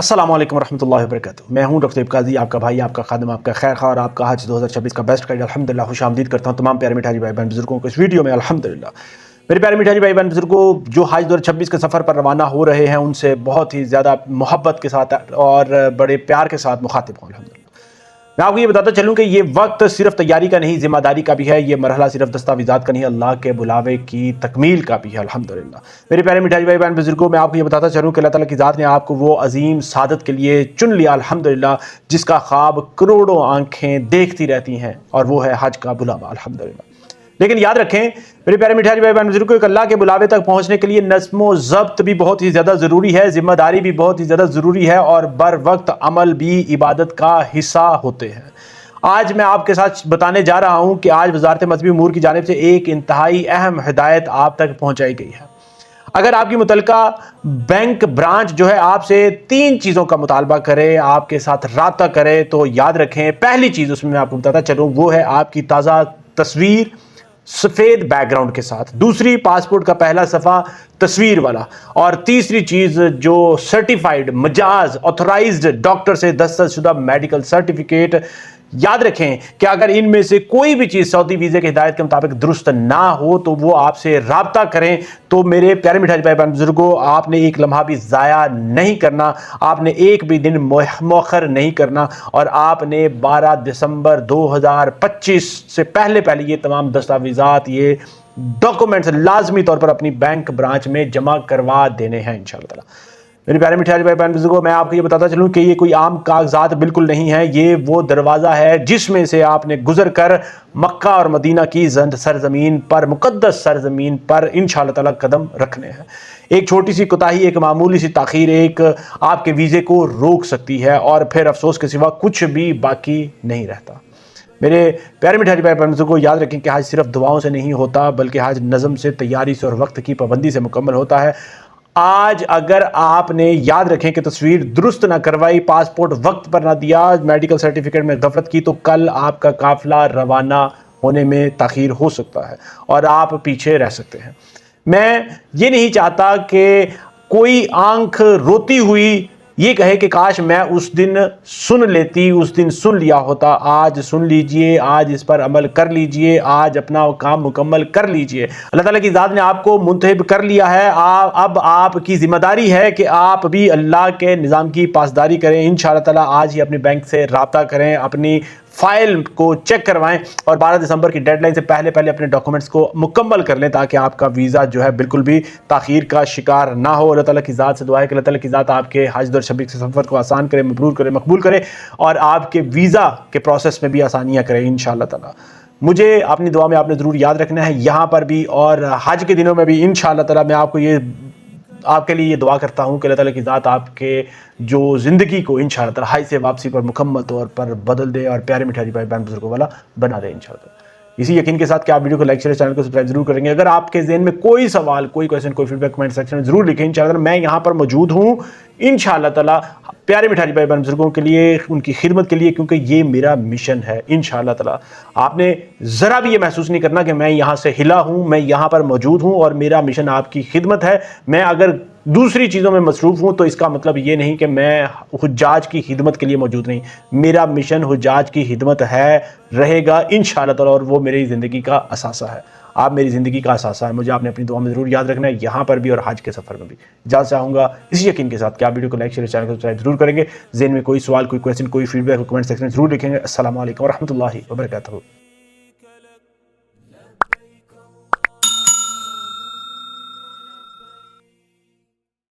अस्सलाम वालेकुम रहमतुल्लाहि व बरकातुहू। मैं हूं डॉक्टर काजी, आपका भाई, आपका खादिम, आपका खैर खा और आपका हज 2026 का बेस्ट गाइड। अल्हम्दुलिल्लाह खुश आमदीद करता हूं तमाम प्यारे मिठाई भाई बहन बुजुर्गों को इस वीडियो में। अल्हम्दुलिल्लाह मेरे प्यारे मिठाई भाई बहन बुजुर्गों, जो हज 2026 के सफ़र पर रवाना हो रहे हैं उनसे बहुत ही ज़्यादा मोहब्बत के साथ और बड़े प्यार के साथ मुखातिब हूँ। अल्हम्दुलिल्लाह मैं आपको ये बताता चलूँ कि ये वक्त सिर्फ तैयारी का नहीं, जिम्मेदारी का भी है। ये मरहला सिर्फ दस्तावेज़ात का नहीं, अल्लाह के बुलावे की तकमील का भी है। अल्हम्दुलिल्लाह मेरे प्यारे मिठाई भाई बहन बुजुर्गों, मैं आपको ये बताता चलूँ कि अल्लाह ताला की ज़ात ने आपको वो अजीम सादत के लिए चुन लिया। अल्हम्दुलिल्लाह जिसका ख्वाब करोड़ों आंखें देखती रहती हैं, और वो है हज का बुलावा। अल्हम्दुलिल्लाह लेकिन याद रखें मेरे प्यारे मिठाई भाई बहन बुजुर्गों, अल्लाह के बुलावे तक पहुंचने के लिए नज़्म ज़ब्त भी बहुत ही ज़्यादा ज़रूरी है, जिम्मेदारी भी बहुत ही ज़्यादा ज़रूरी है, और बर वक्त अमल भी इबादत का हिस्सा होते हैं। आज मैं आपके साथ बताने जा रहा हूं कि आज वज़ारत मज़हबी उमूर की जानिब से एक इंतहाई अहम हिदायत आप तक पहुंचाई गई है। अगर आपकी मुतलका बैंक ब्रांच जो है आपसे 3 चीज़ों का मुतालबा करे, आपके साथ राब्ता करे, तो याद रखें पहली चीज़ उसमें मैं आपको बताता चलूँ वो है आपकी ताज़ा तस्वीर सफ़ेद बैकग्राउंड के साथ, दूसरी पासपोर्ट का पहला सफ़ा तस्वीर वाला, और तीसरी चीज़ जो सर्टिफाइड मजाज ऑथराइज्ड डॉक्टर से दस्तखतशुदा मेडिकल सर्टिफिकेट। याद रखें कि अगर इनमें से कोई भी चीज़ सऊदी वीज़े की हिदायत के मुताबिक दुरुस्त ना हो तो वो आपसे राब्ता करें। तो मेरे प्यारे मिठाई भाई बहन बुजुर्गों, आपने एक लम्हा भी ज़ाया नहीं करना, आपने एक भी दिन मौखर नहीं करना, और आपने 12 दिसंबर 2025 से पहले ये तमाम दस्तावेज़ात, ये डॉक्यूमेंट्स लाजमी तौर पर अपनी बैंक ब्रांच में जमा करवा देने हैं इंशाअल्लाह ताला। मेरे प्यारे मिठाई भाई बहन बुजुर्गों, मैं आपको ये बताता चलूँ कि ये कोई आम कागजात बिल्कुल नहीं है। ये वो दरवाज़ा है जिसमें से आपने गुजर कर मक्का और मदीना की सरजमीन पर, मुकद्दस सरजमीन पर इंशाअल्लाह ताला कदम रखने हैं। एक छोटी सी कोताही, एक मामूली सी ताख़ीर, एक आपके वीज़े को रोक सकती है, और फिर अफसोस के सिवा कुछ भी बाकी नहीं रहता। मेरे प्यारे मिठाई भाई बहन बुजुर्गों, याद रखें कि हज सिर्फ दुआओं से नहीं होता, बल्कि हज नज़म से, तैयारी से और वक्त की पाबंदी से मुकम्मल होता है। आज अगर आपने, याद रखें कि तस्वीर दुरुस्त ना करवाई, पासपोर्ट वक्त पर ना दिया, मेडिकल सर्टिफिकेट में गफलत की, तो कल आपका काफिला रवाना होने में ताख़ीर हो सकता है और आप पीछे रह सकते हैं। मैं ये नहीं चाहता कि कोई आंख रोती हुई ये कहे कि काश मैं उस दिन सुन लेती, उस दिन सुन लिया होता। आज सुन लीजिए, आज इस पर अमल कर लीजिए, आज अपना काम मुकम्मल कर लीजिए। अल्लाह ताला की ज़ात ने आपको मुंतहिब कर लिया है। अब आपकी ज़िम्मेदारी है कि आप भी अल्लाह के निज़ाम की पासदारी करें। इंशाअल्लाह ताला आज ही अपने बैंक से राब्ता करें, अपनी फाइल को चेक करवाएं, और 12 दिसंबर की डेडलाइन से पहले अपने डॉक्यूमेंट्स को मुकम्मल कर लें, ताकि आपका वीज़ा जो है बिल्कुल भी ताख़ीर का शिकार ना हो। अल्लाह ताला की ज़ात से दुआ है कि अल्लाह ताला की ज़ात आपके हज 2026 के सफ़र को आसान करे, मबरूर करे, मकबूल करे, और आपके वीज़ा के प्रोसेस में भी आसानियाँ करे इंशाअल्लाह ताला। मुझे अपनी दुआ में आपने ज़रूर याद रखना है, यहाँ पर भी और हज के दिनों में भी इंशाअल्लाह ताला। मैं आपके लिए ये दुआ करता हूँ कि अल्लाह ताला की ज़ात आपके जो ज़िंदगी को इंशाअल्लाह ताला हाई से वापसी पर मुकम्मल तौर पर बदल दे और प्यारे मिठाई भाई बहन बुजुर्गों वाला बना दे इंशाअल्लाह। इसी यकीन के साथ कि आप वीडियो को लाइक शेयर, चैनल को सब्सक्राइब जरूर करेंगे। अगर आपके ज़हन में कोई सवाल, कोई क्वेश्चन, कोई फीडबैक कमेंट सेक्शन में जरूर लिखें। इंशाअल्लाह मैं यहाँ पर मौजूद हूँ इंशाअल्लाह ताला प्यारे मिठाई भाई बहन बुजुर्गों के लिए, उनकी खिदमत के लिए, क्योंकि ये मेरा मिशन है इंशाअल्लाह ताला। आपने ज़रा भी ये महसूस नहीं करना कि मैं यहाँ से हिला हूँ, मैं यहाँ पर मौजूद हूँ और मेरा मिशन आपकी खिदमत है। मैं अगर दूसरी चीज़ों में मसरूफ़ हूँ तो इसका मतलब ये नहीं कि मैं हुज्जाज की खिदमत के लिए मौजूद नहीं। मेरा मिशन हुज्जाज की खिदमत है, रहेगा इंशाअल्लाह ताला, और वो मेरी ज़िंदगी का असासा है। आप मेरी ज़िंदगी का असासा है। मुझे आपने अपनी दुआ में ज़रूर याद रखना है, यहाँ पर भी और हज के सफ़र में भी। इजाज़त चाहूँगा इसी यकीन के साथ कि आप वीडियो को लाइक शेयर, चैनल को सब्सक्राइब जरूर करेंगे। ज़हन में कोई सवाल, कोई क्वेश्चन, कोई फीडबैक कमेंट सेक्शन में जरूर लिखेंगे। अस्सलामु अलैकुम व रहमतुल्लाहि व बरकातुहू।